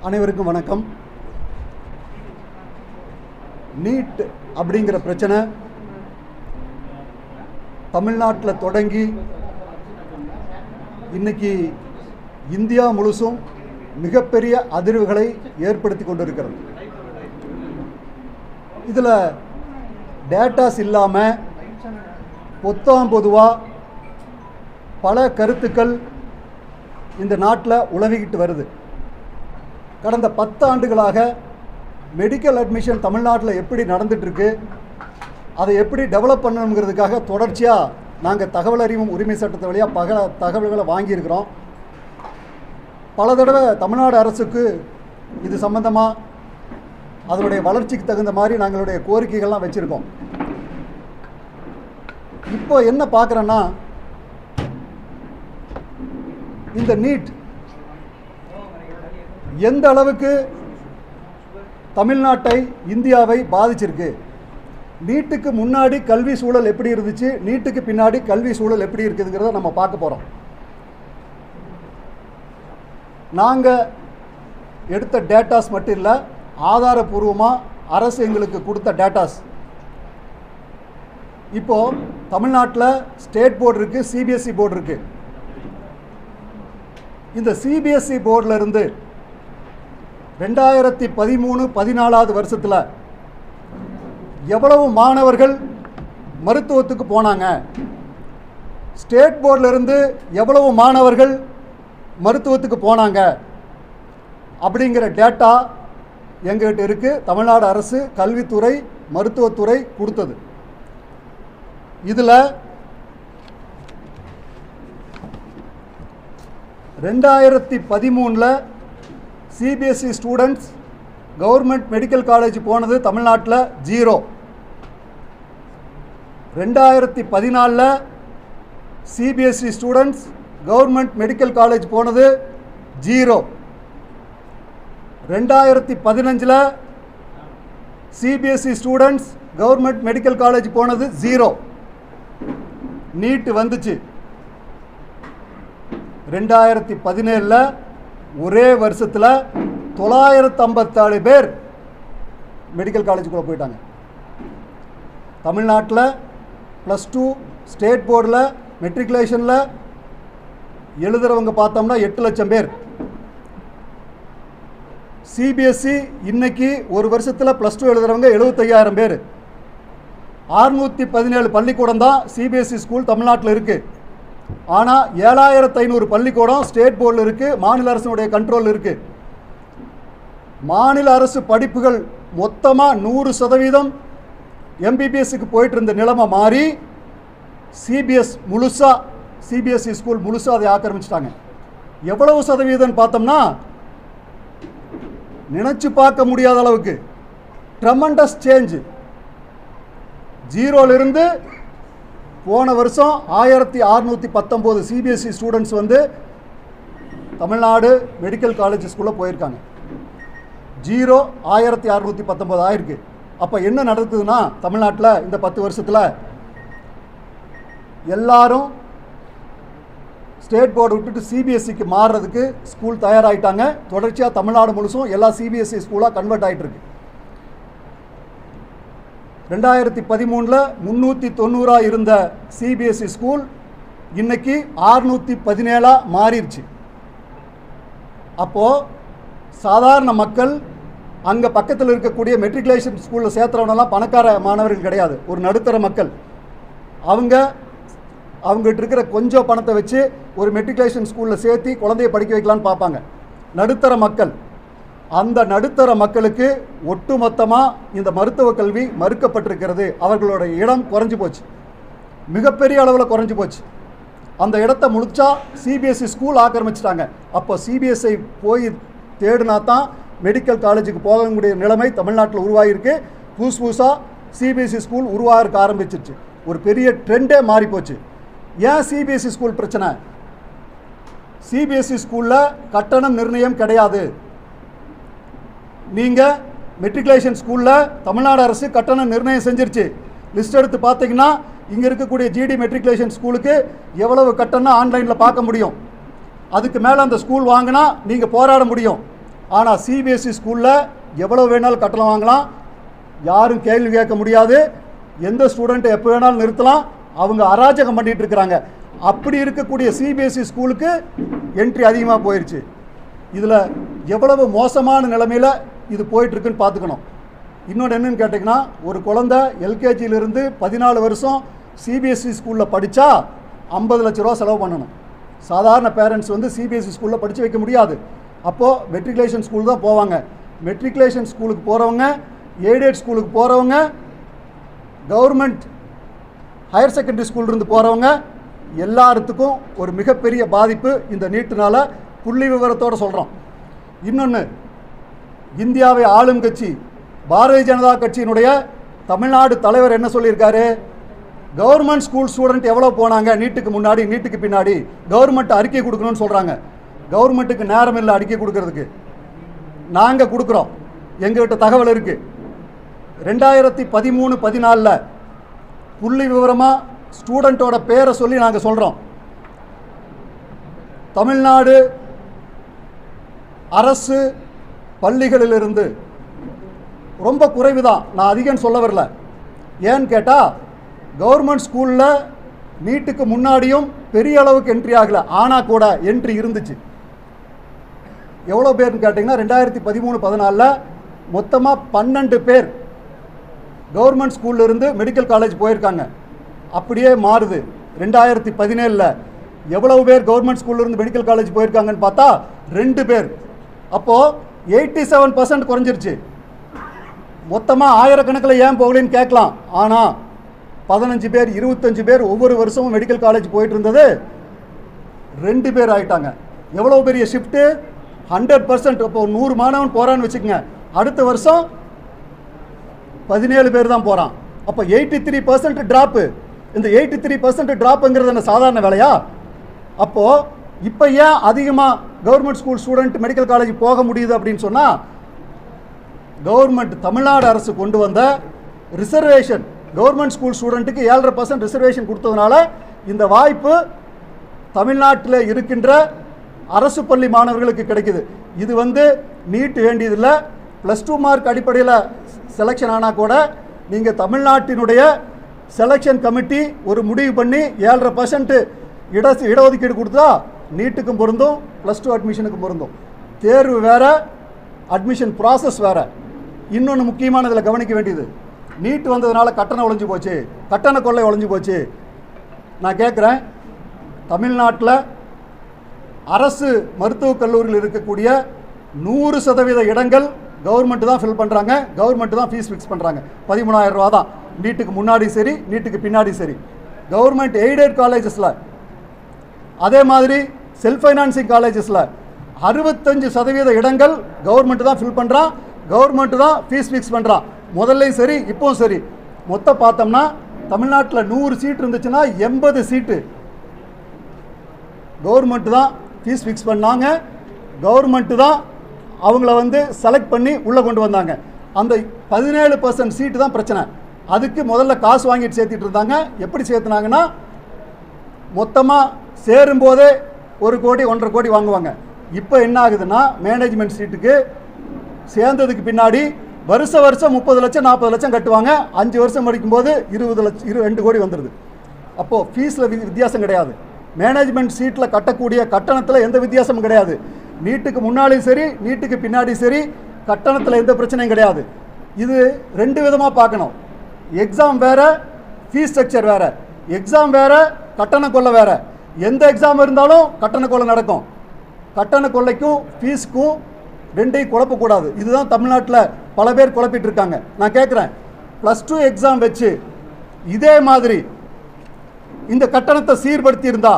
அனைவருக்கும் வணக்கம். நீட் அப்படிங்கிற பிரச்சனை தமிழ்நாட்டில் தொடங்கி இன்னைக்கு இந்தியா முழுசும் மிகப்பெரிய அதிர்வுகளை ஏற்படுத்தி கொண்டிருக்கிறது. இதில் டேட்டாஸ் இல்லாமல் பொதுவாக பல கருத்துக்கள் இந்த நாட்டில் உலவிக்கிட்டு வருது. கடந்த 10 ஆண்டுகளாக மெடிக்கல் அட்மிஷன் தமிழ்நாட்டில் எப்படி நடந்துகிட்ருக்கு, அதை எப்படி டெவலப் பண்ணணுங்கிறதுக்காக தொடர்ச்சியாக நாங்கள் தகவல் அறிவும் உரிமை சட்டத்தை வழியாக பல தகவல்களை வாங்கியிருக்கிறோம். பல தடவை தமிழ்நாடு அரசுக்கு இது சம்பந்தமாக அதனுடைய வளர்ச்சிக்கு தகுந்த மாதிரி நாங்களுடைய கோரிக்கைகள்லாம் வச்சுருக்கோம். இப்போ என்ன பார்க்குறோன்னா, இந்த நீட் எந்த அளவுக்கு தமிழ்நாட்டை இந்தியாவை பாதிச்சிருக்கு, நீட்டுக்கு முன்னாடி கல்வி சூழல் எப்படி இருந்துச்சு, நீட்டுக்கு பின்னாடி கல்வி சூழல் எப்படி இருக்குதுங்கிறத நம்ம பார்க்க போகிறோம். நாங்கள் எடுத்த டேட்டாஸ் மட்டும் இல்லை, ஆதாரபூர்வமாக அரசு எங்களுக்கு கொடுத்த டேட்டாஸ். இப்போது தமிழ்நாட்டில் ஸ்டேட் போர்டு இருக்குது, சிபிஎஸ்சி போர்டு இருக்குது. இந்த சிபிஎஸ்சி போர்டில் இருந்து 2013-14 வருஷத்தில் எவ்வளவு மாணவர்கள் மருத்துவத்துக்கு போனாங்க, ஸ்டேட் போர்டில் இருந்து எவ்வளவு மாணவர்கள் மருத்துவத்துக்கு போனாங்க அப்படிங்கிற டேட்டா எங்ககிட்ட இருக்குது. தமிழ்நாடு அரசு கல்வித்துறை மருத்துவத்துறை கொடுத்தது. இதில் 2013 CBSE students government medical college போனது தமிழ்நாட்டில் 0. 2014 CBSE students government medical college போனது 0. 2015 CBSE students government medical college போனது 0. நீட் வந்துச்சு. 2017 ஒரே வருஷத்தில் 957 பேர் மெடிக்கல் காலேஜுக்குள்ளே போயிட்டாங்க. தமிழ்நாட்டில் +2 ஸ்டேட் போர்டில் மெட்ரிகுலேஷனில் எழுதுகிறவங்க பார்த்தோம்னா 8 லட்சம் பேர். சிபிஎஸ்சி இன்னைக்கு ஒரு வருஷத்தில் +2 எழுதுகிறவங்க 75,000 பேர். 617 பள்ளிக்கூடம் தான் சிபிஎஸ்சி ஸ்கூல் தமிழ்நாட்டில் இருக்குது. ஆனால் 7500 பள்ளிக்கூடம் ஸ்டேட் போர்டில் இருக்குது, மாநில அரசினுடைய கண்ட்ரோலில் இருக்குது. மாநில அரசு படிப்புகள் மொத்தமாக 100% எம்பிபிஎஸ்க்கு போயிட்டு இருந்த நிலைமை மாறி சிபிஎஸ்சி ஸ்கூல் முழுசாக அதை ஆக்கிரமிச்சிட்டாங்க. எவ்வளவு சதவீதம் பார்த்தோம்னா நினச்சி பார்க்க முடியாத அளவுக்கு ட்ரெமண்டஸ் சேஞ்சு. 0லிருந்து போன வருஷம் 1619 சிபிஎஸ்சி ஸ்டூடெண்ட்ஸ் வந்து தமிழ்நாடு மெடிக்கல் காலேஜ் ஸ்கூலில் போயிருக்காங்க. 0 1619 ஆயிருக்கு. அப்போ என்ன நடக்குதுன்னா, தமிழ்நாட்டில் இந்த 10 வருஷத்தில் எல்லாரும் ஸ்டேட் போர்டு விட்டுட்டு சிபிஎஸ்சிக்கு மாறுறதுக்கு ஸ்கூல் தயாராகிட்டாங்க. தொடர்ச்சியாக தமிழ்நாடு முழுசும் எல்லா சிபிஎஸ்சி ஸ்கூலாக கன்வெர்ட் ஆகிட்டு இருக்கு. 2013 390 இருந்த சிபிஎஸ்சி ஸ்கூல் இன்னைக்கு 617 மாறிடுச்சு. அப்போது சாதாரண மக்கள் அங்கே பக்கத்தில் இருக்கக்கூடிய மெட்ரிகுலேஷன் ஸ்கூலில் சேர்த்துறவனெல்லாம் பணக்கார மாணவர்கள் கிடையாது, ஒரு நடுத்தர மக்கள். அவங்ககிட்ட இருக்கிற கொஞ்சம் பணத்தை வச்சு ஒரு மெட்ரிகுலேஷன் ஸ்கூலில் சேர்த்து குழந்தைய படிக்க வைக்கலான்னு பார்ப்பாங்க. நடுத்தர மக்கள். அந்த நடுத்தர மக்களுக்கு ஒட்டுமொத்தமாக இந்த மருத்துவ கல்வி மறுக்கப்பட்டிருக்கிறது. அவர்களோட இடம் குறைஞ்சி போச்சு, மிகப்பெரிய அளவில் குறைஞ்சி போச்சு. அந்த இடத்த முழுச்சா சிபிஎஸ்சி ஸ்கூல் ஆக்கிரமிச்சிட்டாங்க. அப்போ சிபிஎஸ்சி போய் தேடினா தான் மெடிக்கல் காலேஜுக்கு போகக்கூடிய நிலைமை தமிழ்நாட்டில் உருவாகிருக்கு. புதுசாக சிபிஎஸ்சி ஸ்கூல் உருவாக ஆரம்பிச்சிருச்சு. ஒரு பெரிய ட்ரெண்டே மாறிப்போச்சு. ஏன் சிபிஎஸ்சி ஸ்கூல் பிரச்சனை? சிபிஎஸ்சி ஸ்கூலில் கட்டணம் நிர்ணயம் கிடையாது. நீங்கள் மெட்ரிகுலேஷன் ஸ்கூலில் தமிழ்நாடு அரசு கட்டணம் நிர்ணயம் செஞ்சிருச்சு. லிஸ்ட் எடுத்து பார்த்தீங்கன்னா இங்கே இருக்கக்கூடிய ஜிடி மெட்ரிகுலேஷன் ஸ்கூலுக்கு எவ்வளவு கட்டணம் ஆன்லைனில் பார்க்க முடியும். அதுக்கு மேலே அந்த ஸ்கூல் வாங்கினா நீங்கள் போராட முடியும். ஆனால் சிபிஎஸ்சி ஸ்கூலில் எவ்வளோ வேணாலும் கட்டணம் வாங்கலாம், யாரும் கேள்வி கேட்க முடியாது, எந்த ஸ்டூடெண்ட்டை எப்போ வேணாலும் நிறுத்தலாம். அவங்க அராஜகம் பண்ணிகிட்டு இருக்கிறாங்க. அப்படி இருக்கக்கூடிய சிபிஎஸ்சி ஸ்கூலுக்கு என்ட்ரி அதிகமாக போயிடுச்சு. இதில் எவ்வளவு மோசமான நிலைமையில் இது போயிட்டுருக்குன்னு பார்த்துக்கணும். இன்னொன்று என்னன்னு கேட்டிங்கன்னா, ஒரு குழந்தை எல்கேஜியிலிருந்து 14 வருஷம் சிபிஎஸ்சி ஸ்கூலில் படித்தா 50 லட்ச ரூபா செலவு பண்ணணும். சாதாரண பேரண்ட்ஸ் வந்து சிபிஎஸ்சி ஸ்கூலில் படித்து வைக்க முடியாது. அப்போது மெட்ரிகுலேஷன் ஸ்கூல் தான் போவாங்க. மெட்ரிகுலேஷன் ஸ்கூலுக்கு போகிறவங்க, எய்டட் ஸ்கூலுக்கு போகிறவங்க, கவர்மெண்ட் ஹையர் செகண்டரி ஸ்கூல்லேருந்து போகிறவங்க எல்லாத்துக்கும் ஒரு மிகப்பெரிய பாதிப்பு இந்த நீட்டுனால புள்ளி விவரத்தோடு சொல்கிறோம். இன்னொன்று, இந்தியாவை ஆளும் கட்சி பாரதிய ஜனதா கட்சியினுடைய தமிழ்நாடு தலைவர் என்ன சொல்லியிருக்காரு? கவர்மெண்ட் ஸ்கூல் ஸ்டூடெண்ட் எவ்வளோ போனாங்க நீட்டுக்கு முன்னாடி, நீட்டுக்கு பின்னாடி, கவர்மெண்ட் அறிக்கை கொடுக்கணும்னு சொல்கிறாங்க. கவர்மெண்ட்டுக்கு நேரம் இல்லை அறிக்கை கொடுக்கறதுக்கு. நாங்கள் கொடுக்குறோம், எங்கள்கிட்ட தகவல் இருக்குது. 2013-14 புள்ளி விவரமாக ஸ்டூடெண்ட்டோட பேரை சொல்லி நாங்கள் சொல்கிறோம். தமிழ்நாடு அரசு பள்ளிகளிலிருந்து ரொம்ப குறைவு தான், நான் அதிகம் சொல்ல வரல. ஏன்னு கேட்டால், கவர்மெண்ட் ஸ்கூலில் நீட்டுக்கு முன்னாடியும் பெரிய அளவுக்கு என்ட்ரி ஆகலை, ஆனால் கூட என்ட்ரி இருந்துச்சு. எவ்வளோ பேர்னு கேட்டிங்கன்னா, 2013-14 மொத்தமாக 12 பேர் கவர்மெண்ட் ஸ்கூல்லேருந்து மெடிக்கல் காலேஜ் போயிருக்காங்க. அப்படியே மாறுது. 2017 எவ்வளவு பேர் கவர்மெண்ட் ஸ்கூல்லேருந்து மெடிக்கல் காலேஜ் போயிருக்காங்கன்னு பார்த்தா 2 பேர். அப்போது 87% குறைஞ்சிருச்சு. மொத்தமாக ஆயிரக்கணக்கில் ஏன் போகலன்னு கேட்கலாம். ஆனால் 15 பேர் 25 பேர் ஒவ்வொரு வருஷமும் மெடிக்கல் காலேஜ் போயிட்டு இருந்தது 2 பேர் ஆகிட்டாங்க. எவ்வளோ பெரிய ஷிஃப்ட்டு! 100%. இப்போ 100 மாணவன் போகிறான்னு வச்சுக்கோங்க, அடுத்த வருஷம் 17 பேர் தான் போகிறான். அப்போ 83% ட்ராப்பு. இந்த 83% ட்ராப்புங்கிறது என்ன சாதாரண வேலையா? அப்போது இப்போ ஏன் அதிகமாக government school student medical college போக முடியுது அப்படின்னு சொன்னால், கவர்மெண்ட் தமிழ்நாடு அரசு கொண்டு வந்த ரிசர்வேஷன், கவர்மெண்ட் ஸ்கூல் ஸ்டூடெண்ட்டுக்கு 7.5% ரிசர்வேஷன் கொடுத்ததுனால இந்த வாய்ப்பு தமிழ்நாட்டில் இருக்கின்ற அரசு பள்ளி மாணவர்களுக்கு கிடைக்குது. இது வந்து நீட் வேண்டியதில்லை. +2 மார்க் அடிப்படையில் செலெக்ஷன் ஆனால் கூட நீங்கள் தமிழ்நாட்டினுடைய செலெக்ஷன் கமிட்டி ஒரு முடிவு பண்ணி 7.5% இடஒதுக்கீடு கொடுத்தா நீட்டுக்கும் பொருந்தும், +2 அட்மிஷனுக்கும் பொருந்தும். தேர்வு வேறு, அட்மிஷன் ப்ராசஸ் வேறு. இன்னொன்று முக்கியமானதில் கவனிக்க வேண்டியது, நீட் வந்ததுனால கட்டணம் ஒழிஞ்சு போச்சு, கட்டண கொள்ளை ஒழிஞ்சு போச்சு. நான் கேட்குறேன், தமிழ்நாட்டில் அரசு மருத்துவக் கல்லூரியில் இருக்கக்கூடிய 100% இடங்கள் கவர்மெண்ட் தான் ஃபில் பண்ணுறாங்க, கவர்மெண்ட் தான் ஃபீஸ் ஃபிக்ஸ் பண்ணுறாங்க. 13,000 ரூபா தான், நீட்டுக்கு முன்னாடி சரி நீட்டுக்கு பின்னாடி சரி. கவர்மெண்ட் எய்டட் காலேஜஸில், அதே மாதிரி செல்ஃப் ஃபைனான்சிங் காலேஜஸில் 65% இடங்கள் கவர்மெண்ட் தான் ஃபில் பண்ணுறான், கவர்மெண்ட் தான் ஃபீஸ் ஃபிக்ஸ் பண்ணுறான். முதல்லையும் சரி இப்போவும் சரி. மொத்தம் பார்த்தோம்னா தமிழ்நாட்டில் 100 சீட் இருந்துச்சுன்னா 80 சீட்டு கவர்மெண்ட் தான் ஃபீஸ் ஃபிக்ஸ் பண்ணாங்க, கவர்மெண்ட்டு தான் அவங்கள வந்து செலக்ட் பண்ணி உள்ளே கொண்டு வந்தாங்க. அந்த 17% சீட்டு தான் பிரச்சனை. அதுக்கு முதல்ல காசு வாங்கிட்டு சேர்த்திட்டு இருந்தாங்க. எப்படி சேர்த்துனாங்கன்னா, மொத்தமாக சேரும்போதே 1 கோடி 1.5 கோடி வாங்குவாங்க. இப்போ என்ன ஆகுதுன்னா, மேனேஜ்மெண்ட் சீட்டுக்கு சேர்ந்ததுக்கு பின்னாடி வருஷம் 30 லட்சம் 40 லட்சம் கட்டுவாங்க. 5 வருஷம் படிக்கும்போது 20 லட்சம் 2 கோடி வந்துடுது. அப்போது ஃபீஸில் வித்தியாசம் கிடையாது. மேனேஜ்மெண்ட் சீட்டில் கட்டக்கூடிய கட்டணத்தில் எந்த வித்தியாசமும் கிடையாது. நீட்டுக்கு முன்னாடியும் சரி நீட்டுக்கு பின்னாடி சரி கட்டணத்தில் எந்த பிரச்சனையும் கிடையாது. இது 2 விதமாக பார்க்கணும். எக்ஸாம் வேறு, ஃபீஸ் ஸ்ட்ரக்சர் வேறு. எக்ஸாம் வேறு, கட்டண கொள்ளை வேறு. எந்த எக்ஸாம் இருந்தாலும் கட்டண கொள்ளை நடக்கும். கட்டண கொள்ளைக்கும் ஃபீஸுக்கும் 2ஐயும் குழப்பக்கூடாது. இதுதான் தமிழ்நாட்டில் பல பேர் குழப்பிட்டு இருக்காங்க. நான் கேட்குறேன், +2 எக்ஸாம் வச்சு இதே மாதிரி இந்த கட்டணத்தை சீர்படுத்தி இருந்தா,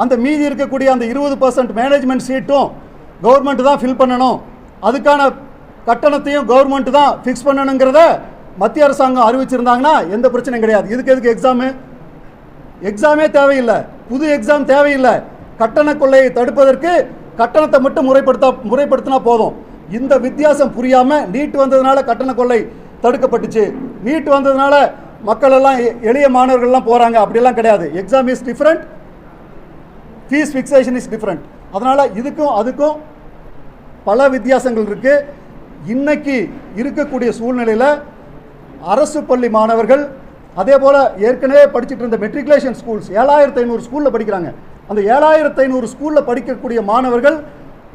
அந்த மீதி இருக்கக்கூடிய அந்த 20% மேனேஜ்மெண்ட் சீட்டும் கவர்மெண்ட் தான் ஃபில் பண்ணணும், அதுக்கான கட்டணத்தையும் கவர்மெண்ட் தான் ஃபிக்ஸ் பண்ணணுங்கிறத மத்திய அரசாங்கம் அறிவிச்சிருந்தாங்கன்னா எந்த பிரச்சனையும் கிடையாது. இதுக்கு எதுக்கு எக்ஸாமு? எக்ஸாமே தேவையில்லை, புது எக்ஸாம் தேவையில்லை. கட்டண கொள்ளையை தடுப்பதற்கு கட்டணத்தை மட்டும் முறைப்படுத்தினா போதும். இந்த வித்தியாசம் புரியாமல் நீட் வந்ததுனால கட்டண கொள்ளை தடுக்கப்பட்டுச்சு, நீட் வந்ததுனால மக்கள் எல்லாம் எளிய மாணவர்கள்லாம் போகிறாங்க, அப்படிலாம் கிடையாது. Exam is different, fees fixation is different. அதனால் இதுக்கும் அதுக்கும் பல வித்தியாசங்கள் இருக்குது. இன்னைக்கு இருக்கக்கூடிய சூழ்நிலையில் அரசு பள்ளி மாணவர்கள் அதே போல் ஏற்கனவே படிச்சுட்டு இருந்த மெட்ரிகுலேஷன் ஸ்கூல்ஸ் 7500 ஸ்கூலில் படிக்கிறாங்க. அந்த 7500 ஸ்கூலில் படிக்கக்கூடிய மாணவர்கள்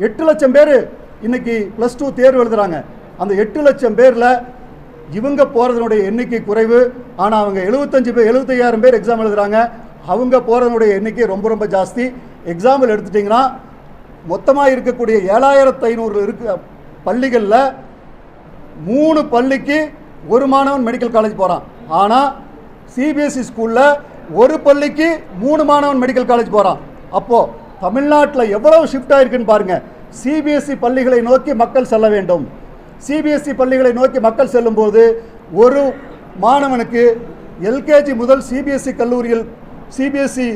8 லட்சம் பேர் இன்னைக்கு +2 தேர்வு எழுதுகிறாங்க. அந்த 8 லட்சம் பேரில் இவங்க போகிறதுனுடைய எண்ணிக்கை குறைவு. ஆனால் அவங்க 75,000 பேர் எக்ஸாம் எழுதுகிறாங்க. அவங்க போகிறதுனுடைய எண்ணிக்கை ரொம்ப ரொம்ப ஜாஸ்தி. எக்ஸாம்பிள் எடுத்துட்டிங்கன்னா மொத்தமாக இருக்கக்கூடிய 7500 இருக்க பள்ளிகளில் 3 பள்ளிக்கு ஒரு மாணவன் மெடிக்கல் காலேஜ் போகிறான். ஆனால் சிபிஎஸ்சி ஸ்கூலில் ஒரு பள்ளிக்கு 3 மாணவன் மெடிக்கல் காலேஜ் போகிறான். அப்போது தமிழ்நாட்டில் எவ்வளவு ஷிஃப்ட் ஆகிருக்குன்னு பாருங்கள். சிபிஎஸ்சி பள்ளிகளை நோக்கி மக்கள் செல்ல வேண்டும். சிபிஎஸ்சி பள்ளிகளை நோக்கி மக்கள் செல்லும்போது ஒரு மாணவனுக்கு எல்கேஜி முதல் சிபிஎஸ்சி கல்லூரியில் சிபிஎஸ்சி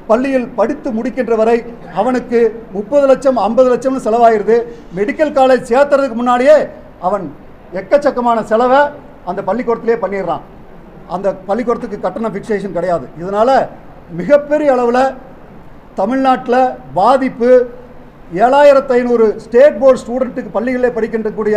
பள்ளியில் படித்து முடிக்கின்ற வரை அவனுக்கு 30 லட்சம் 50 லட்சம்னு செலவாயிருது. மெடிக்கல் காலேஜ் சேர்த்துறதுக்கு முன்னாடியே அவன் எக்கச்சக்கமான செலவை அந்த பள்ளிக்கூடத்திலே பண்ணிடுறான். அந்த பள்ளிக்கூடத்துக்கு கட்டணம் ஃபிக்சேஷன் கிடையாது. இதனால் மிகப்பெரிய அளவில் தமிழ்நாட்டில் பாதிப்பு. 7500 ஸ்டேட் போர்டு ஸ்டூடெண்ட்டுக்கு பள்ளிகளில் படிக்கின்றக்கூடிய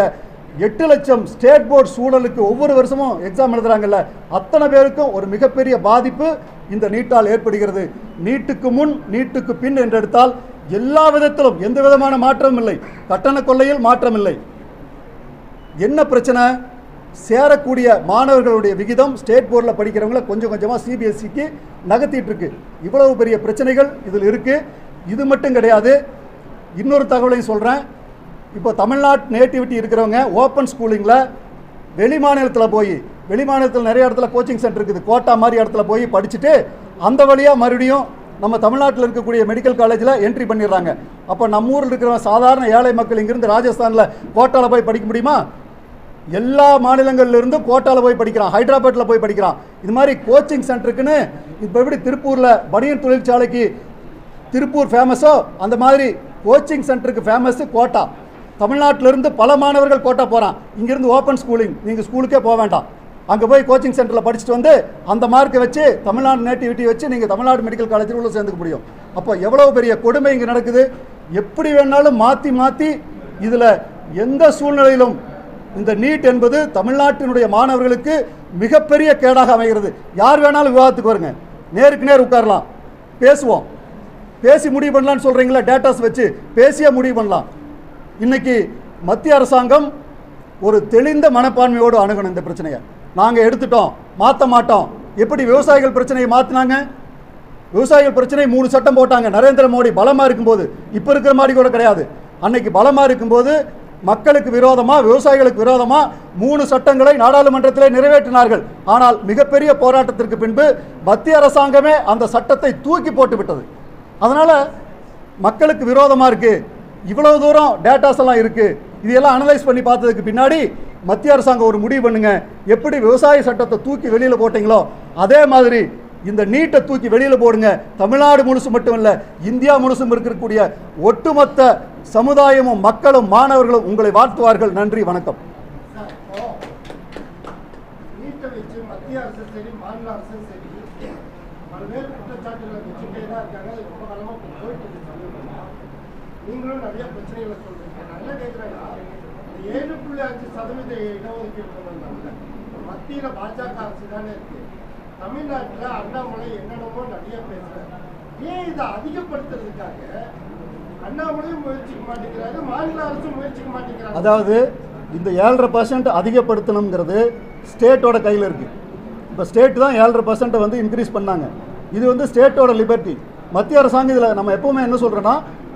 8 லட்சம் ஸ்டேட் போர்டு ஸ்டூடெண்ட்டுக்கு ஒவ்வொரு வருஷமும் எக்ஸாம் எழுதுகிறாங்கல்ல, அத்தனை பேருக்கும் ஒரு மிகப்பெரிய பாதிப்பு இந்த நீட்டால் ஏற்படுகிறது. நீட்டுக்கு முன் நீட்டுக்கு பின் என்று எடுத்தால் எல்லா விதத்திலும் எந்த விதமான மாற்றமும் இல்லை. கட்டண கொள்ளையில் மாற்றம் இல்லை. என்ன பிரச்சனை? சேரக்கூடிய மாணவர்களுடைய விகிதம் ஸ்டேட் போர்டில் படிக்கிறவங்கள கொஞ்சம் கொஞ்சமாக சிபிஎஸ்சிக்கு நகர்த்திட்டு இருக்கு. இவ்வளவு பெரிய பிரச்சனைகள் இதில் இருக்குது. இது மட்டும் கிடையாது, இன்னொரு தகவலையும் சொல்கிறேன். இப்போ தமிழ்நாட்டு நேட்டிவிட்டி இருக்கிறவங்க ஓப்பன் ஸ்கூலிங்கில் வெளி மாநிலத்தில் நிறைய இடத்துல கோச்சிங் சென்டர் இருக்குது. கோட்டா மாதிரி இடத்துல போய் படிச்சுட்டு அந்த வழியாக மறுபடியும் நம்ம தமிழ்நாட்டில் இருக்கக்கூடிய மெடிக்கல் காலேஜில் என்ட்ரி பண்ணிடுறாங்க. அப்போ நம்ம ஊரில் இருக்கிற சாதாரண ஏழை மக்கள் இங்கிருந்து ராஜஸ்தானில் கோட்டாவில் போய் படிக்க முடியுமா? எல்லா மாநிலங்கள்லேருந்தும் கோட்டாவில் போய் படிக்கிறான், ஹைதராபாத்தில் போய் படிக்கிறான். இது மாதிரி கோச்சிங் சென்டருக்குன்னு இப்போ எப்படி திருப்பூரில் பனியன் தொழிற்சாலைக்கு திருப்பூர் ஃபேமஸோ அந்த மாதிரி கோச்சிங் சென்டருக்கு ஃபேமஸ்ஸு கோட்டா. தமிழ்நாட்டிலிருந்து பல மாணவர்கள் கோட்டா போகிறான். இங்கேருந்து ஓப்பன் ஸ்கூலிங், நீங்கள் ஸ்கூலுக்கே போக வேண்டாம், அங்கே போய் கோச்சிங் சென்டரில் படிச்சுட்டு வந்து அந்த மார்க்கை வச்சு தமிழ்நாடு நேட்டிவிட்டி வச்சு நீங்கள் தமிழ்நாடு மெடிக்கல் காலேஜில் உள்ள சேர்ந்துக்க முடியும். அப்போ எவ்வளோ பெரிய கொடுமை இங்கே நடக்குது. எப்படி வேணாலும் மாற்றி இதில் எந்த சூழ்நிலையிலும் இந்த நீட் என்பது தமிழ்நாட்டினுடைய மாணவர்களுக்கு மிகப்பெரிய கேடாக அமைகிறது. யார் வேணாலும் விவாதத்துக்கு வருங்க, நேருக்கு நேர் உட்காரலாம், பேசுவோம், பேசி முடிவு பண்ணலான்னு சொல்கிறீங்களா? டேட்டாஸ் வச்சு பேசியே முடிவு பண்ணலாம். இன்றைக்கி மத்திய அரசாங்கம் ஒரு தெளிந்த மனப்பான்மையோடு அணுகணும் இந்த பிரச்சனையை. நாங்கள் எடுத்துட்டோம், மாற்ற மாட்டோம். எப்படி விவசாயிகள் பிரச்சனையை மாற்றினாங்க? விவசாயிகள் பிரச்சனை 3 சட்டம் போட்டாங்க நரேந்திர மோடி பலமாக இருக்கும்போது. இப்போ இருக்கிற மாதிரி கூட கிடையாது. அன்னைக்கு பலமாக இருக்கும்போது மக்களுக்கு விரோதமாக, விவசாயிகளுக்கு விரோதமாக 3 சட்டங்களை நாடாளுமன்றத்திலே நிறைவேற்றினார்கள். ஆனால் மிகப்பெரிய போராட்டத்திற்கு பின்பு மத்திய அரசாங்கமே அந்த சட்டத்தை தூக்கி போட்டு விட்டது. அதனால் மக்களுக்கு விரோதமாக இருக்குது. இவ்வளவு தூரம் டேட்டாஸ் எல்லாம் இருக்குது. இதெல்லாம் அனலைஸ் பண்ணி பார்த்ததுக்கு பின்னாடி மத்திய அரசாங்கம் ஒரு முடிவு பண்ணுங்க. எப்படி விவசாய சட்டத்தை தூக்கி வெளியில் போட்டிங்களோ அதே மாதிரி இந்த நீட்டை தூக்கி வெளியில் போடுங்க. தமிழ்நாடு முழுசும் மட்டும் இல்லை, இந்தியா முழுசும் இருக்கக்கூடிய ஒட்டுமொத்த சமுதாயமும் மக்களும் மாணவர்களும் உங்களை வாழ்த்துவார்கள். நன்றி, வணக்கம். மத்திய அரசு சரி, மாநில அரசு சரி, பல்வேறு குற்றச்சாட்டுகளை வச்சுட்டே தான் இருக்காங்க. அது ரொம்ப காலமாக போயிட்டு இருக்கு. நீங்களும் நிறைய பிரச்சனைகளை சொல்றீங்க. நல்லா கேட்குறேன்னா 7.5% இடஒதுக்கீடு கொண்டு மத்தியில் பாஜக அரசு தானே இருக்கு. தமிழ்நாட்டில் அண்ணாமலை என்னென்னமோ நிறைய பேசுறாரு. ஏன் இதை அதிகப்படுத்துறதுக்காக அண்ணாமலையும் முயற்சிக்க மாட்டேங்கிறாரு, மாநில அரசும் முயற்சிக்க மாட்டேங்கிறாங்க. அதாவது இந்த 7.5% அதிகப்படுத்தணுங்கிறது ஸ்டேட்டோட கையில் இருக்குது. இப்போ ஸ்டேட் தான் 7.5% வந்து இன்க்ரீஸ் பண்ணாங்க. இது வந்து ஸ்டேட்டோட லிபர்ட்டி. மத்திய அரசாங்கம் இதில் நம்ம எப்போவுமே என்ன சொல்கிறோன்னா,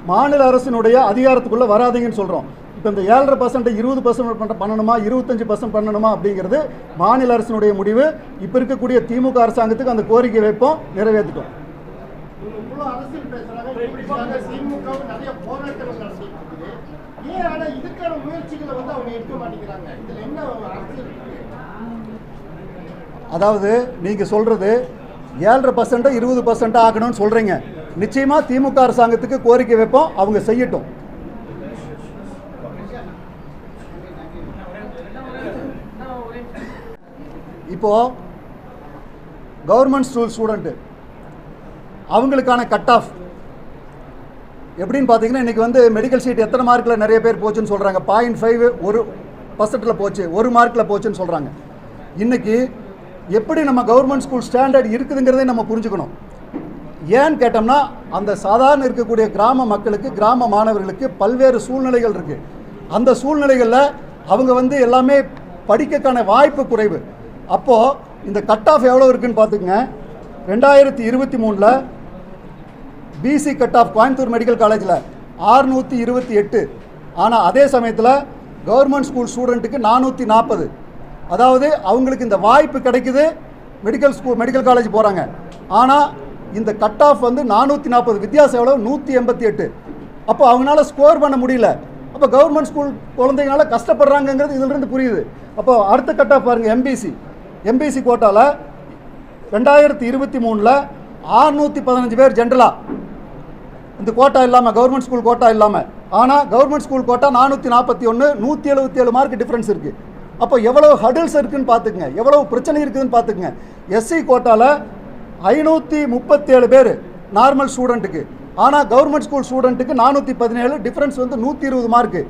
மாநில அரசினுடைய அதிகாரத்துக்குள்ளே வராதிங்கன்னு சொல்கிறோம். இப்போ இந்த 7.5% 20% பண்ணணுமா, 25% பண்ணணுமா அப்படிங்கிறது மாநில அரசினுடைய முடிவு. இப்போ இருக்கக்கூடிய திமுக அரசாங்கத்துக்கு அந்த கோரிக்கை வைப்போம், நிறைவேற்றிட்டோம். அரசியல் பேசுறாங்க, திமுக நிறைய போராட்டங்கள் நடத்திட்டு இருக்குது. ஏன் ஆனால் இதுக்கான முயற்சிகளை வந்து அவங்க எடுக்க மாட்டேங்கிறாங்க? இதில் என்ன அரசியல்? அதாவது நீங்கள் சொல்கிறது 7.5% 20% ஆகணும்னு சொல்கிறீங்க. நிச்சயமாக திமுக அரசாங்கத்துக்கு கோரிக்கை வைப்போம், அவங்க செய்யட்டும். இப்போது கவர்மெண்ட் ஸ்கூல் ஸ்டூடெண்ட்டு அவங்களுக்கான கட் ஆஃப் எப்படின்னு பார்த்தீங்கன்னா இன்றைக்கி வந்து மெடிக்கல் சீட் எத்தனை மார்க்கில் நிறைய பேர் போச்சுன்னு சொல்கிறாங்க. 0.5 1% போச்சு, 1 மார்க்கில் போச்சுன்னு சொல்கிறாங்க. இன்றைக்கி எப்படி நம்ம கவர்மெண்ட் ஸ்கூல் ஸ்டாண்டர்ட் இருக்குதுங்கிறதே நம்ம புரிஞ்சுக்கணும். ஏன்னு கேட்டோம்னா அந்த சாதாரண இருக்கக்கூடிய கிராம மக்களுக்கு, கிராம மாணவர்களுக்கு பல்வேறு சூழ்நிலைகள் இருக்குது. அந்த சூழ்நிலைகளில் அவங்க வந்து எல்லாமே படிக்கக்கான வாய்ப்பு குறைவு. அப்போது இந்த கட் ஆஃப் எவ்வளோ இருக்குதுன்னு பார்த்துக்குங்க. 2023 BC cut off Coimbatore medical காலேஜில் 628. ஆனால் அதே சமயத்தில் கவர்மெண்ட் ஸ்கூல் ஸ்டூடெண்ட்டுக்கு 440. அதாவது அவங்களுக்கு இந்த வாய்ப்பு கிடைக்குது, மெடிக்கல் காலேஜ் போகிறாங்க. ஆனால் இந்த கட் ஆஃப் வந்து 440, வித்தியாசம் எவ்வளோ 188. அப்போ அவங்களால ஸ்கோர் பண்ண முடியல. அப்போ கவர்மெண்ட் ஸ்கூல் குழந்தைங்களால கஷ்டப்படுறாங்கங்கிறது இதிலிருந்து புரியுது. அப்போ அடுத்த கட் ஆஃப் பாருங்கள், எம்பிசி கோட்டாவில் 2023 615 பேர் ஜென்ரலாக இந்த கோட்டா இல்லாமல், கவர்மெண்ட் ஸ்கூல் கோட்டா இல்லாமல். ஆனால் government school quota 441, 177 mark difference இருக்குது. அப்போ எவ்வளோ ஹடில்ஸ் இருக்குதுன்னு பார்த்துக்குங்க, எவ்வளோ பிரச்சனை இருக்குதுன்னு பார்த்துக்குங்க. எஸ்சி கோட்டாவில் 537 பேர் நார்மல் ஸ்டூடெண்ட்டுக்கு, ஆனால் கவர்மெண்ட் ஸ்கூல் ஸ்டூடெண்ட்டுக்கு 417, டிஃப்ரென்ஸ் வந்து 120 மார்க்கு.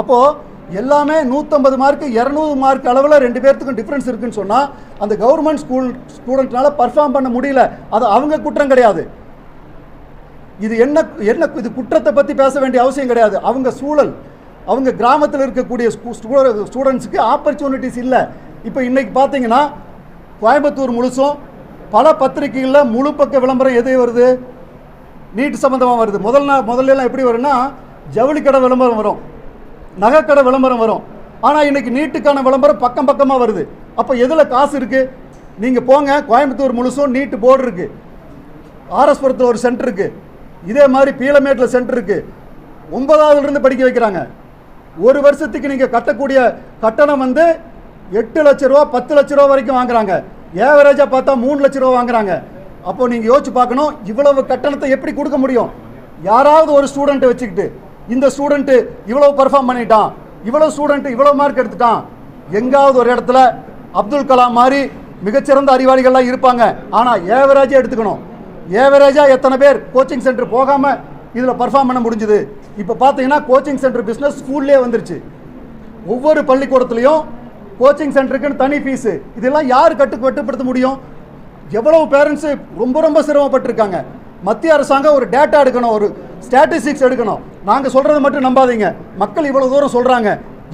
அப்போது எல்லாமே 150 மார்க்கு 200 மார்க் அளவில் 2 பேர்த்துக்கும் டிஃப்ரென்ஸ் இருக்குதுன்னு சொன்னால் அந்த கவர்மெண்ட் ஸ்கூல் ஸ்டூடெண்ட்னால பர்ஃபார்ம் பண்ண முடியல. அது அவங்க குற்றம் கிடையாது. இது என்ன இது குற்றத்தை பற்றி பேச வேண்டிய அவசியம் கிடையாது. அவங்க சூழல், அவங்க கிராமத்தில் இருக்கக்கூடிய ஸ்டூடெண்ட்ஸுக்கு ஆப்பர்ச்சுனிட்டிஸ் இல்லை. இப்போ இன்றைக்கி பார்த்தீங்கன்னா கோயம்புத்தூர் முழுசும் பல பத்திரிகைகளில் முழு பக்க விளம்பரம் எது வருது? நீட் சம்மந்தமாக வருது. முதல்லாம் எப்படி வரும்னா ஜவுளி கடை விளம்பரம் வரும், நகைக்கடை விளம்பரம் வரும். ஆனால் இன்றைக்கி நீட்டுக்கான விளம்பரம் பக்கம் பக்கமாக வருது. அப்போ எதில் காசு இருக்குது? நீங்கள் போங்க, கோயம்புத்தூர் முழுசும் நீட்டு போர்டு இருக்குது, ஆர்எஸ்புரத்தில் ஒரு சென்டர் இருக்குது, இதே மாதிரி பீலமேட்டில் சென்டர் இருக்குது. 9ஆவதுலேருந்து படிக்க வைக்கிறாங்க. ஒரு வருஷத்துக்கு நீங்கள் கட்டக்கூடிய கட்டணம் வந்து 8 லட்ச ரூபா 10 லட்ச ரூபா வரைக்கும் வாங்குறாங்க. ஏவரேஜாக பார்த்தா 3 லட்ச ரூபா வாங்குறாங்க. அப்போ நீங்கள் யோசிச்சு பார்க்கணும், இவ்வளவு கட்டணத்தை எப்படி கொடுக்க முடியும்? யாராவது ஒரு ஸ்டூடெண்ட்டை வச்சுக்கிட்டு இந்த ஸ்டூடெண்ட்டு இவ்வளோ பர்ஃபார்ம் பண்ணிட்டான், இவ்வளோ ஸ்டூடெண்ட்டு இவ்வளோ மார்க் எடுத்துட்டான், எங்காவது ஒரு இடத்துல அப்துல் கலாம் மாதிரி மிகச்சிறந்த அறிவாளிகள்லாம் இருப்பாங்க. ஆனால் ஏவரேஜாக எடுத்துக்கணும். ஏவரேஜாக எத்தனை பேர் கோச்சிங் சென்டர் போகாமல் இதில் பர்ஃபார்ம் பண்ண முடிஞ்சுது? இப்போ பார்த்தீங்கன்னா கோச்சிங் சென்டர் பிஸ்னஸ் ஸ்கூல்லே வந்துருச்சு. ஒவ்வொரு பள்ளிக்கூடத்துலையும் கோச்சிங் சென்டருக்குன்னு தனி ஃபீஸு. இதெல்லாம் யார் கட்டுப்படுத்த முடியும்? எவ்வளவு பேரண்ட்ஸு ரொம்ப சிரமப்பட்டிருக்காங்க. மத்திய அரசாங்கம் ஒரு டேட்டா எடுக்கணும், ஒரு ஸ்டாட்டிஸ்டிக்ஸ் எடுக்கணும். நாங்கள் சொல்கிறத மட்டும் நம்பாதீங்க. மக்கள் இவ்வளோ தூரம் சொல்கிறாங்க.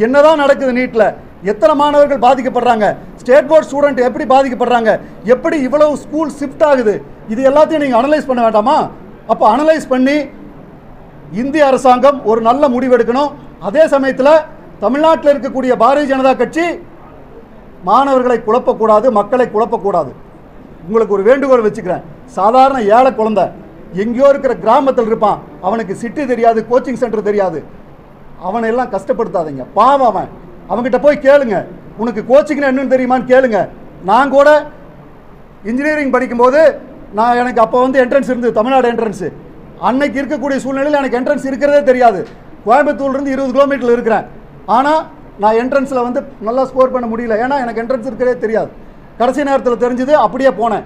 என்னதான் நடக்குது நீட்டில்? எத்தனை மாணவர்கள் பாதிக்கப்படுறாங்க? ஸ்டேட் போர்ட் ஸ்டூடெண்ட் எப்படி பாதிக்கப்படுறாங்க? எப்படி இவ்வளவு ஸ்கூல் ஷிஃப்ட் ஆகுது? இது எல்லாத்தையும் நீங்கள் அனலைஸ் பண்ண வேண்டாமா? அப்போ அனலைஸ் பண்ணி இந்திய அரசாங்கம் ஒரு நல்ல முடிவு எடுக்கணும். அதே சமயத்தில் தமிழ்நாட்டில் இருக்கக்கூடிய பாரதிய ஜனதா கட்சி மாணவர்களை குழப்பக்கூடாது, மக்களை குழப்பக்கூடாது. உங்களுக்கு ஒரு வேண்டுகோள் வச்சுக்கிறேன். சாதாரண ஏழை குழந்தை எங்கேயோ இருக்கிற கிராமத்தில் இருப்பான், அவனுக்கு சிட்டி தெரியாது, கோச்சிங் சென்டர் தெரியாது. அவனை எல்லாம் கஷ்டப்படுத்தாதீங்க. பாவம் அவன்கிட்ட போய் கேளுங்க, உனக்கு கோச்சிங்னா என்னன்னு தெரியுமான்னு கேளுங்க. நான் கூட இன்ஜினியரிங் படிக்கும்போது எனக்கு அப்போ வந்து என்ட்ரன்ஸ் இருந்தது, தமிழ்நாடு என்ட்ரன்ஸு. அன்னைக்கு இருக்கக்கூடிய சூழ்நிலையில் எனக்கு என்ட்ரன்ஸ் இருக்கிறதே தெரியாது. கோயம்புத்தூர்லேருந்து 20 கிலோமீட்டரில் இருக்கிறேன். ஆனால் நான் என்ட்ரன்ஸில் வந்து நல்லா ஸ்கோர் பண்ண முடியல. ஏன்னா எனக்கு என்ட்ரன்ஸ் இருக்கிறதே தெரியாது. கடைசி நேரத்தில் தெரிஞ்சது, அப்படியே போனேன்.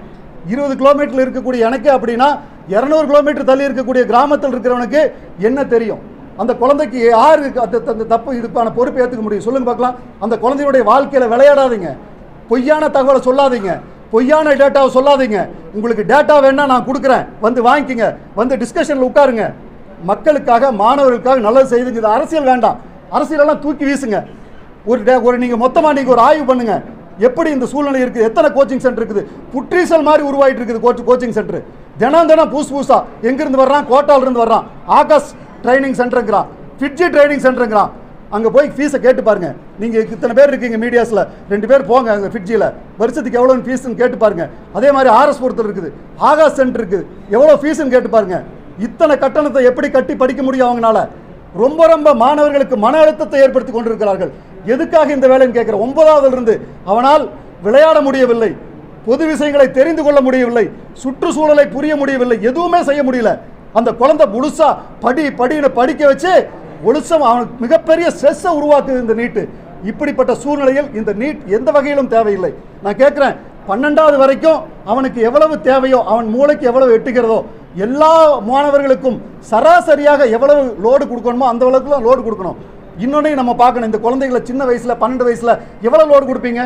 20 கிலோமீட்டரில் இருக்கக்கூடிய எனக்கு அப்படின்னா 200 கிலோமீட்டர் தள்ளி இருக்கக்கூடிய கிராமத்தில் இருக்கிறவனுக்கு என்ன தெரியும்? அந்த குழந்தைக்கு யார் அந்த தப்பு இதுக்கான பொறுப்பு ஏற்றுக்க முடியும்? சொல்லுங்க பார்க்கலாம். அந்த குழந்தையுடைய வாழ்க்கையில் விளையாடாதீங்க, பொய்யான தகவலை சொல்லாதீங்க, பொய்யான டேட்டாவை சொல்லாதீங்க. உங்களுக்கு டேட்டா வேணா நான் கொடுக்குறேன், வந்து வாங்கிக்கிங்க, வந்து டிஸ்கஷனில் உட்காருங்க. மக்களுக்காக, மாணவர்களுக்காக நல்லது செய்துங்க. இது அரசியல் வேண்டாம். அரசியலெல்லாம் தூக்கி வீசுங்க. ஒரு நீங்கள் மொத்தமாக நீங்கள் ஒரு ஆய்வு பண்ணுங்கள். எப்படி இந்த சூழ்நிலை இருக்குது? எத்தனை கோச்சிங் சென்டர் இருக்குது? புற்றீசல் மாதிரி உருவாகிட்டு இருக்குது கோச்சிங் சென்டர். தினம் புதுசா எங்கேருந்து வர்றான்? கோட்டாலிருந்து வர்றான். ஆகாஷ் ட்ரைனிங் சென்டருங்கிறான், ஃபிட்ஜி ட்ரைனிங் சென்டருங்கிறான். அங்கே போய் ஃபீஸை கேட்டு பாருங்க. நீங்கள் இத்தனை பேர் இருக்கீங்க மீடியாஸில், 2 பேர் போங்க அங்கே ஃபிட்ஜியில், வருஷத்துக்கு எவ்வளோ ஃபீஸ்ன்னு கேட்டு பாருங்க. அதே மாதிரி ஆர்எஸ்புரத்தில் இருக்குது, ஆகாஷ் சென்டர் இருக்குது, எவ்வளோ ஃபீஸ்ன்னு கேட்டு பாருங்க. இத்தனை கட்டணத்தை எப்படி கட்டி படிக்க முடியும் அவங்களால? ரொம்ப மாணவர்களுக்கு மன அழுத்தத்தை ஏற்படுத்தி கொண்டிருக்கிறார்கள். எதுக்காக இந்த வேலைன்னு கேட்குற? 9ஆவதிலிருந்து அவனால் விளையாட முடியவில்லை, பொது விஷயங்களை தெரிந்து கொள்ள முடியவில்லை, சுற்றுச்சூழலை புரிய முடியவில்லை, எதுவுமே செய்ய முடியல. அந்த குழந்தை முழுசா படின்னு படிக்க வச்சு ஒழுசம் அவனுக்கு மிகப்பெரிய ஸ்ட்ரெஸ்ஸை உருவாக்குது இந்த நீட்டு. இப்படிப்பட்ட சூழ்நிலையில் இந்த நீட் எந்த வகையிலும் தேவையில்லை. நான் கேட்குறேன், 12வது வரைக்கும் அவனுக்கு எவ்வளவு தேவையோ, அவன் மூளைக்கு எவ்வளவு எட்டுகிறதோ, எல்லா மாணவர்களுக்கும் சராசரியாக எவ்வளவு லோடு கொடுக்கணுமோ அந்த அளவுக்கு லோடு கொடுக்கணும். இன்னொன்னையும் நம்ம பார்க்கணும், இந்த குழந்தைகளை சின்ன வயசில் 12 வயசில் எவ்வளோ லோடு கொடுப்பீங்க?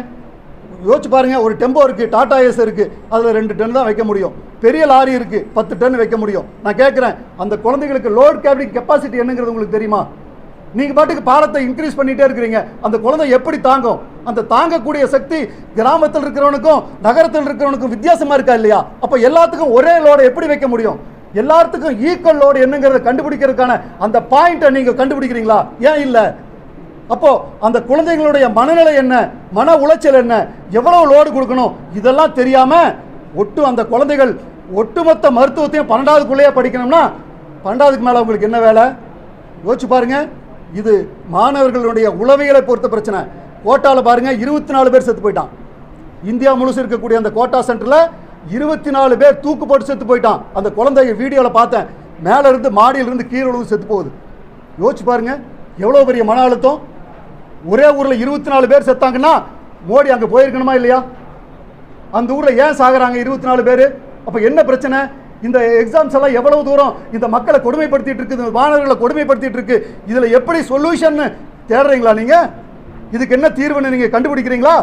யோசிச்சு பாருங்க. ஒரு டெம்போ இருக்குது, டாடா ஏஸ் இருக்குது, அதில் 2 டன் தான் வைக்க முடியும். பெரிய லாரி இருக்குது, 10 டன் வைக்க முடியும். நான் கேட்குறேன், அந்த குழந்தைகளுக்கு லோட் கேரிங் கெப்பாசிட்டி என்னங்கிறது உங்களுக்கு தெரியுமா? நீங்கள் பாட்டுக்கு பாடத்தை இன்க்ரீஸ் பண்ணிகிட்டே இருக்கிறீங்க. அந்த குழந்தை எப்படி தாங்கும்? அந்த தாங்கக்கூடிய சக்தி கிராமத்தில் இருக்கிறவனுக்கும் நகரத்தில் இருக்கிறவனுக்கும் வித்தியாசமாக இருக்கா இல்லையா? அப்போ எல்லாத்துக்கும் ஒரே லோடை எப்படி வைக்க முடியும்? எல்லாத்துக்கும் ஈக்குவல் லோடு என்னங்கிறத கண்டுபிடிக்கிறதுக்கான அந்த பாயிண்ட்டை நீங்கள் கண்டுபிடிக்கிறீங்களா? ஏன் இல்லை? அப்போ அந்த குழந்தைகளுடைய மனநிலை என்ன, மன உளைச்சல் என்ன, எவ்வளவு லோடு கொடுக்கணும், இதெல்லாம் தெரியாம அந்த குழந்தைகள் ஒட்டுமொத்த மருத்துவத்தையும் 12வதுக்குள்ளேயே படிக்கணும்னா 12வதுக்கு மேல உங்களுக்கு என்ன வேலை? யோசிச்சு பாருங்க. இது மாணவர்களுடைய உளவியலை பொறுத்த பிரச்சனை. கோட்டால பாருங்க, 24 பேர் செத்து போயிட்டான். இந்தியா முழுசு இருக்கக்கூடிய அந்த கோட்டா சென்டர்ல 24 பேர் தூக்கு போட்டு செத்து போயிட்டான். அந்த குழந்தை வீடியோவில் பார்த்தேன், மேல இருந்து மாடியிலிருந்து கீழே விழுந்து செத்து போகுது. யோசிச்சு பாருங்க, எவ்வளவு பெரிய மன அழுத்தம். ஒரே ஊர்ல 24 பேர் செத்தாங்கன்னா மோடி அங்க போயிருக்கணுமா இல்லையா? அந்த ஊர்ல ஏன் சாகுறாங்க 24 பேர்? அப்ப என்ன பிரச்சனை? இந்த எக்ஸாம்ஸ் எல்லாம் எவ்வளவு தூரம் இந்த மக்களை கொடுமைப்படுத்திட்டு இருக்கு, இந்த மாணவர்களை கொடுமைப்படுத்திட்டு இருக்கு. இதுல எப்படி சொல்யூஷன் தேடுறீங்களா? நீங்க இதுக்கு என்ன தீர்வுன்னு நீங்க கண்டுபிடிக்கிறீங்களா?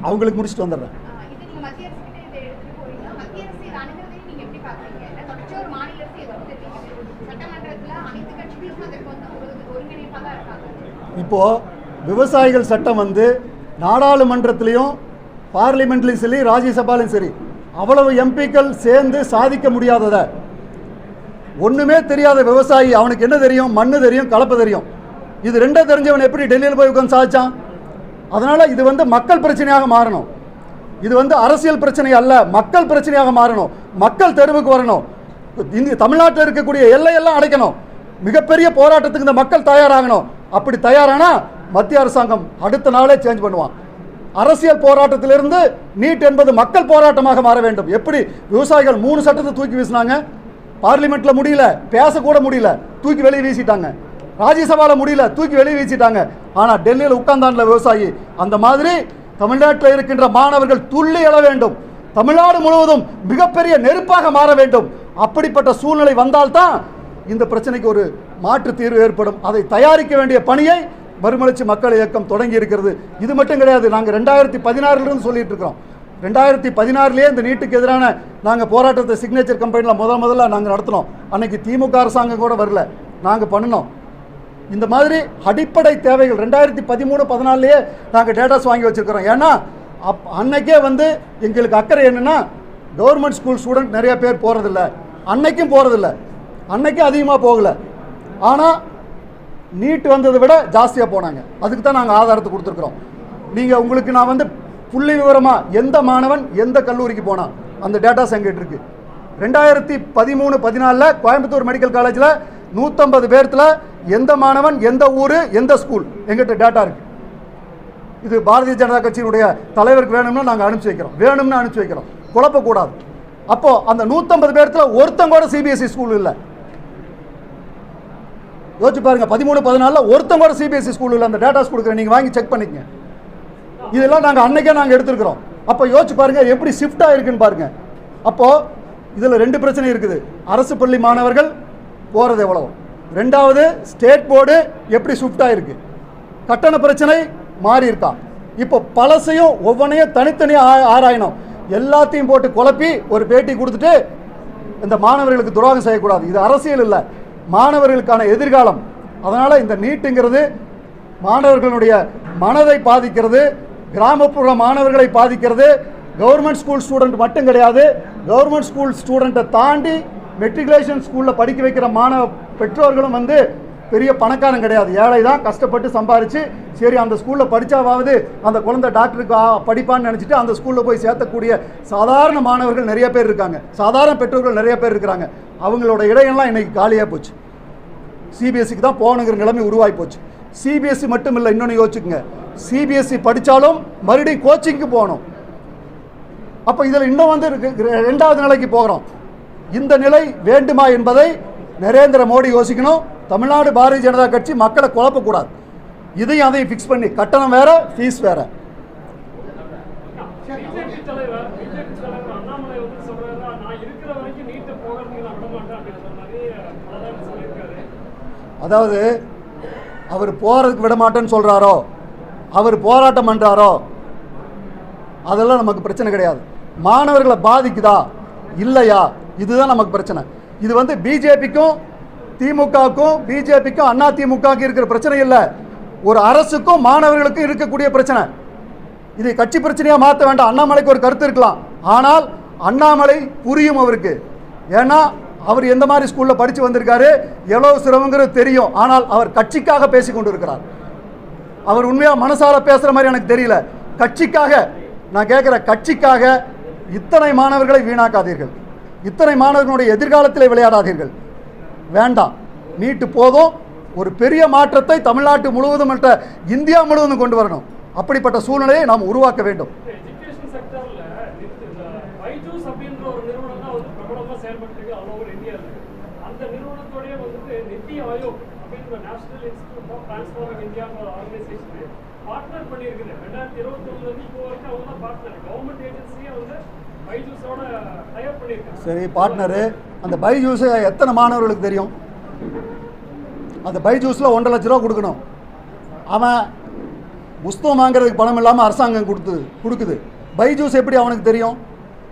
அவங்களுக்கு முடிச்சுட்டு வந்துடுறேன். இப்போ விவசாயிகள் சட்டம் வந்து நாடாளுமன்றத்திலையும் பார்லிமெண்ட்லையும் சரி ராஜ்யசபாலையும் சரி அவ்வளவு எம்பிக்கள் சேர்ந்து சாதிக்க முடியாததை, ஒண்ணுமே தெரியாத விவசாயி அவனுக்கு என்ன தெரியும்? மண்ணு தெரியும், கலப்பு தெரியும். இது ரெண்டே தெரிஞ்சவன் எப்படி டெல்லியில் போய் உட்காந்து சாதிச்சான்? அதனால இது வந்து மக்கள் பிரச்சனையாக மாறணும். இது வந்து அரசியல் பிரச்சனை அல்ல, மக்கள் பிரச்சனையாக மாறணும். மக்கள் தெருவுக்கு வரணும். தமிழ்நாட்டில் இருக்கக்கூடிய எல்லையெல்லாம் அடைக்கணும். மிகப்பெரிய போராட்டத்துக்கு இந்த மக்கள் தயாராகணும். அப்படி தயாரானா மத்திய அரசாங்கம் அடுத்த நாளே சேஞ்ச் பண்ணுவான். அரசியல் போராட்டத்திலிருந்து நீட் என்பது மக்கள் போராட்டமாக மாற வேண்டும். எப்படி விவசாயிகள் 3 சட்டத்தை தூக்கி வீசினாங்க, பார்லிமெண்ட்ல முடியல, பேசக்கூட முடியல, தூக்கி வெளியே வீசிட்டாங்க. ராஜ்யசபால முடியல, தூக்கி வெளியே வீசிட்டாங்க. ஆனா டெல்லியில் உட்கார்ந்தான்ல விவசாயி, அந்த மாதிரி தமிழ்நாட்டில் இருக்கின்ற மாணவர்கள் துள்ளி எழ வேண்டும். தமிழ்நாடு முழுவதும் மிகப்பெரிய நெருப்பாக மாற வேண்டும். அப்படிப்பட்ட சூழ்நிலை வந்தால்தான் இந்த பிரச்சனைக்கு ஒரு மாற்று தீர்வு ஏற்படும். அதை தயாரிக்க வேண்டிய பணியை மறுமலர்ச்சி மக்கள் இயக்கம் தொடங்கி இருக்கிறது. இது மட்டும் கிடையாது, நாங்கள் 2016 சொல்லிட்டு இருக்கிறோம். 2016 இந்த நீட்டுக்கு எதிரான நாங்கள் போராட்டத்தை சிக்னேச்சர் கம்பெனியில் முதல்ல நாங்கள் நடத்தினோம். அன்னைக்கு திமுக அரசாங்கம் கூட வரல, நாங்கள் பண்ணினோம். இந்த மாதிரி அடிப்படை தேவைகள் 2013-14 நாங்கள் டேட்டாஸ் வாங்கி வச்சிருக்கிறோம். ஏன்னா அன்னைக்கே வந்து எங்களுக்கு அக்கறை என்னன்னா, கவர்மெண்ட் ஸ்கூல் ஸ்டூடெண்ட் நிறைய பேர் போகிறதில்ல, அன்னைக்கும் போகிறதில்ல, அன்னைக்கும் அதிகமாக போகலை. ஆனால் நீட் வந்ததை விட ஜாஸ்தியாக போனாங்க. அதுக்கு தான் நாங்கள் ஆதாரத்தை கொடுத்துருக்குறோம். நீங்கள் உங்களுக்கு நான் வந்து புள்ளி விவரமாக எந்த மாணவன் எந்த கல்லூரிக்கு போனான் அந்த டேட்டாஸ் எங்கிட்ட இருக்குது. 2013-14 கோயம்புத்தூர் மெடிக்கல் காலேஜில் 150 பேர்த்தில் எந்த மாணவன் எந்த ஊர் எந்த ஸ்கூல் எங்கிட்ட டேட்டா இருக்குது. இது பாரதிய ஜனதா கட்சியினுடைய தலைவருக்கு வேணும்னா நாங்கள் அனுப்பிச்சி வைக்கிறோம், வேணும்னு அனுப்பிச்சி வைக்கிறோம், குழப்பக்கூடாது. அப்போ அந்த 150 பேர்த்தில் ஒருத்தங்க கூட சிபிஎஸ்சி ஸ்கூல் இல்லை. யோசிச்சு பாருங்க, 13-14 ஒருத்தங்க கூட சிபிஎஸ்சி ஸ்கூல் இல்லை. அந்த டேட்டாஸ் கொடுக்குறேன், நீங்கள் வாங்கி செக் பண்ணிக்கங்க. இதெல்லாம் நாங்கள் அன்னைக்கே நாங்கள் எடுத்துருக்கிறோம். அப்போ யோசிச்சு பாருங்க எப்படி ஷிஃப்டாக இருக்குன்னு பாருங்க. அப்போ இதில் 2 பிரச்சனை இருக்குது. அரசு பள்ளி மாணவர்கள் போகிறது எவ்வளோ, ரெண்டாவது ஸ்டேட் போர்டு எப்படி ஷிஃப்டாக இருக்கு, கட்டண பிரச்சனை மாறி இருக்கா. இப்போ பழசையும் ஒவ்வொன்றையும் தனித்தனியாக ஆராயணும். எல்லாத்தையும் போட்டு குழப்பி ஒரு பேட்டி கொடுத்துட்டு இந்த மாணவர்களுக்கு துரோகம் செய்யக்கூடாது. இது அரசியல் இல்லை, மாணவர்களுக்கான எதிர்காலம். அதனால் இந்த நீட்டுங்கிறது மாணவர்களுடைய மனதை பாதிக்கிறது, கிராமப்புற மாணவர்களை பாதிக்கிறது. கவர்மெண்ட் ஸ்கூல் ஸ்டூடெண்ட் மட்டும் கிடையாது, கவர்மெண்ட் ஸ்கூல் ஸ்டூடெண்ட்டை தாண்டி மெட்ரிகுலேஷன் ஸ்கூலில் படிக்க வைக்கிற மாணவ பெற்றோர்களும் வந்து பெரிய பணக்காரன் கிடையாது, ஏழை தான். கஷ்டப்பட்டு சம்பாரித்து சரி அந்த ஸ்கூலில் படித்தாவது அந்த குழந்தை டாக்டருக்கு படிப்பான்னு நினச்சிட்டு அந்த ஸ்கூலில் போய் சேர்த்தக்கூடிய சாதாரண மாணவர்கள் நிறைய பேர் இருக்காங்க, சாதாரண பெற்றோர்கள் நிறைய பேர் இருக்கிறாங்க. அவங்களோட இடையெல்லாம் இன்றைக்கி காலியாக போச்சு. சிபிஎஸ்சிக்கு தான் போகணுங்கிற நிலைமை உருவாகி போச்சு. சிபிஎஸ்சி மட்டும் இல்லை, இன்னொன்று யோசிச்சுக்குங்க, சிபிஎஸ்சி படித்தாலும் மறுபடியும் கோச்சிங்க்கு போகணும். அப்போ இதில் இன்னும் வந்து 2வது நிலைக்கு போகிறோம். இந்த நிலை வேண்டுமா என்பதை நரேந்திர மோடி யோசிக்கணும், தமிழ்நாடு பாரதிய ஜனதா கட்சி மக்களை குழப்பக்கூடாது. இதையும் அதையும் ஃபிக்ஸ் பண்ணி கட்டணம் வேற, ஃபீஸ் வேற. அதாவது அவர் போறதுக்கு விட மாட்டேன்னு சொல்றாரோ, அவர் போராட்டம் பண்றாரோ, அதெல்லாம் நமக்கு பிரச்சனை கிடையாது. மாணவர்களை பாதிக்குதா இல்லையா, இதுதான் நமக்கு பிரச்சனை. இது வந்து பிஜேபிக்கும் திமுகவுக்கும், பிஜேபிக்கும் அண்ணா திமுகவுக்கும் இருக்கிற பிரச்சனை இல்லை, ஒரு அரசுக்கும் மாணவர்களுக்கும் இருக்கக்கூடிய பிரச்சனை. இதை கட்சி பிரச்சனையா மாற்ற வேண்டாம். அண்ணாமலைக்கு ஒரு கருத்து இருக்கலாம், ஆனால் அண்ணாமலை புரியும் அவருக்கு. ஏன்னா அவர் எந்த மாதிரி ஸ்கூல்ல படிச்சு வந்திருக்காரு, எவ்வளவு சிரமங்கிறது தெரியும். ஆனால் அவர் கட்சிக்காக பேசி கொண்டு இருக்கிறார். அவர் உண்மையா மனசால பேசுற மாதிரி எனக்கு தெரியல. கட்சிக்காக நான் கேட்கிற, கட்சிக்காக இத்தனை மாணவர்களை வீணாக்காதீர்கள், இத்தனை மாணவர்களுடைய எதிர்காலத்திலே விளையாடாதீர்கள். வேண்டாம், நீட்டு போதும். ஒரு பெரிய மாற்றத்தை தமிழ்நாட்டு முழுவதும் மற்ற இந்தியா முழுவதும் கொண்டு வரணும். அப்படிப்பட்ட சூழ்நிலையை நாம் உருவாக்க வேண்டும். சரி, பார்ட்னரு. அந்த பைஜூஸ் எத்தனை மாணவர்களுக்கு தெரியும்? அந்த பைஜூஸில் 1.5 லட்ச ரூபா கொடுக்கணும். அவன் புஸ்தகம் வாங்குறதுக்கு பணம் இல்லாமல் அரசாங்கம் கொடுக்குது. பைஜூஸ் எப்படி அவனுக்கு தெரியும்?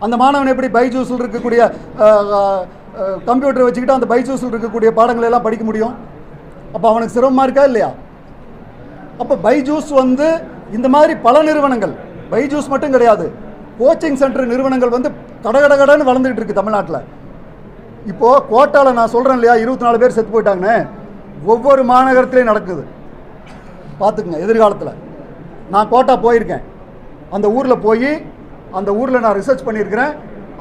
அந்த மாணவன் எப்படி பைஜூஸில் இருக்கக்கூடிய கம்ப்யூட்டரை வச்சுக்கிட்டு அந்த பைஜூஸில் இருக்கக்கூடிய பாடங்கள் எல்லாம் படிக்க முடியும்? அப்போ அவனுக்கு சிரமமாக இருக்கா இல்லையா? அப்போ பைஜூஸ் வந்து இந்த மாதிரி பல நிறுவனங்கள், பைஜூஸ் மட்டும் கிடையாது, கோச்சிங் சென்டர் நிறுவனங்கள் வந்து கடகடகடன்னு வளர்ந்துகிட்டு இருக்கு தமிழ்நாட்டில். இப்போது கோட்டாவில் நான் சொல்கிறேன் இல்லையா, 24 பேர் செத்து போயிட்டாங்கன்னு, ஒவ்வொரு மாநகரத்துலேயும் நடக்குது. பார்த்துக்குங்க. எதிர்காலத்தில் நான் கோட்டா போயிருக்கேன். அந்த ஊரில் போய் அந்த ஊரில் நான் ரிசர்ச் பண்ணியிருக்கிறேன்.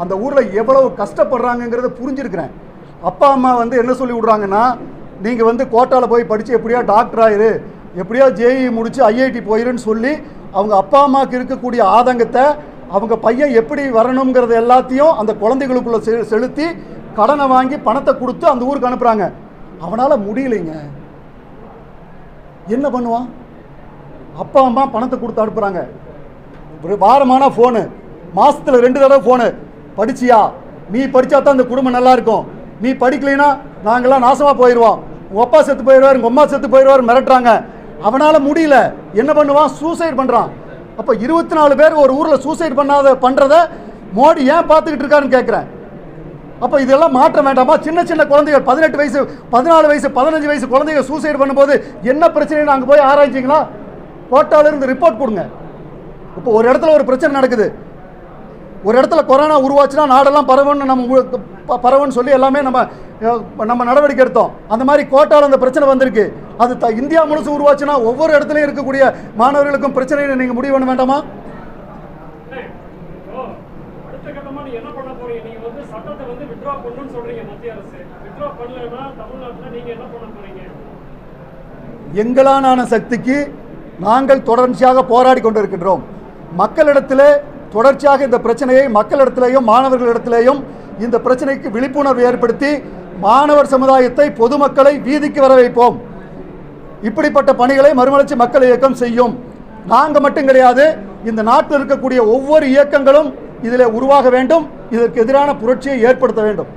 அந்த ஊரில் எவ்வளவு கஷ்டப்படுறாங்கங்கிறத புரிஞ்சிருக்கிறேன். அப்பா அம்மா வந்து என்ன சொல்லி விட்றாங்கன்னா, நீங்கள் வந்து கோட்டாவில் போய் படித்து எப்படியா டாக்டர் ஆயிரு, எப்படியா ஜேஇ முடித்து ஐஐடி போயிருன்னு சொல்லி அவங்க அப்பா அம்மாவுக்கு இருக்கக்கூடிய ஆதங்கத்தை, அவங்க பையன் எப்படி வரணுங்கிறது எல்லாத்தையும் அந்த குழந்தைகளுக்குள்ளே செலுத்தி கடனை வாங்கி பணத்தை கொடுத்து அந்த ஊருக்கு அனுப்புகிறாங்க. அவனால் முடியலைங்க. என்ன பண்ணுவான்? அப்பா அம்மா பணத்தை கொடுத்து அனுப்புகிறாங்க. ஒரு வாரமான ஃபோனு, மாதத்தில் 2 தடவை ஃபோனு. படிச்சியா? நீ படித்தா தான் இந்த குடும்பம் நல்லா இருக்கும், நீ படிக்கலைன்னா நாங்கள்லாம் நாசமாக போயிடுவோம், உங்கள் அப்பா செத்து போயிடுவார், உங்கள் அம்மா செத்து போயிடுவார், மிரட்டுறாங்க. அவனால் முடியல. என்ன பண்ணுவான்? சூசைட் பண்ணுறான். அப்போ 24 பேர் ஒரு ஊரில் சூசைட் பண்ணுறதை மோடி ஏன் பார்த்துக்கிட்டு இருக்காருன்னு கேட்குறேன். அப்போ இதெல்லாம் மாற்ற வேண்டாமா? சின்ன சின்ன குழந்தைகள் 18 வயசு 14 வயசு 15 வயசு குழந்தைகள் சூசைட் பண்ணும்போது என்ன பிரச்சனைன்னு அங்கே போய் ஆராய்ச்சிங்களா? கோட்டாலிருந்து ரிப்போர்ட் கொடுங்க. இப்போ ஒரு இடத்துல ஒரு பிரச்சனை நடக்குது, ஒரு இடத்துல கொரோனா உருவாச்சுன்னா நாடெல்லாம் பரவுன்னு சொல்லி எல்லாமே நம்ம நடவடிக்கை எடுத்தோம். அந்த மாதிரி கோட்டால் அந்த பிரச்சனை வந்திருக்கு. அது இந்தியா முழுசும் உருவாச்சுன்னா ஒவ்வொரு இடத்துலையும் இருக்கக்கூடிய மாணவர்களுக்கும் பிரச்சனையை நீங்கள் முடிவு பண்ண வேண்டாமா? எங்களான சக்திக்கு நாங்கள் தொடர்ச்சியாக போராடி கொண்டிருக்கின்றோம். மக்களிடத்திலே தொடர்ச்சியாக இந்த பிரச்சனையை மக்களிடத்திலேயும் மாணவர்களிடத்திலேயும் இந்த பிரச்சனைக்கு விழிப்புணர்வு ஏற்படுத்தி மாணவர் சமுதாயத்தை, பொதுமக்களை வீதிக்கு வர வைப்போம். இப்படிப்பட்ட பணிகளை மறுமலர்ச்சி மக்கள் இயக்கம் செய்யும். நாங்கள் மட்டும் கிடையாது, இந்த நாட்டில் இருக்கக்கூடிய ஒவ்வொரு இயக்கங்களும் இதில் உருவாக வேண்டும். இதற்கு எதிரான புரட்சியை ஏற்படுத்த வேண்டும்.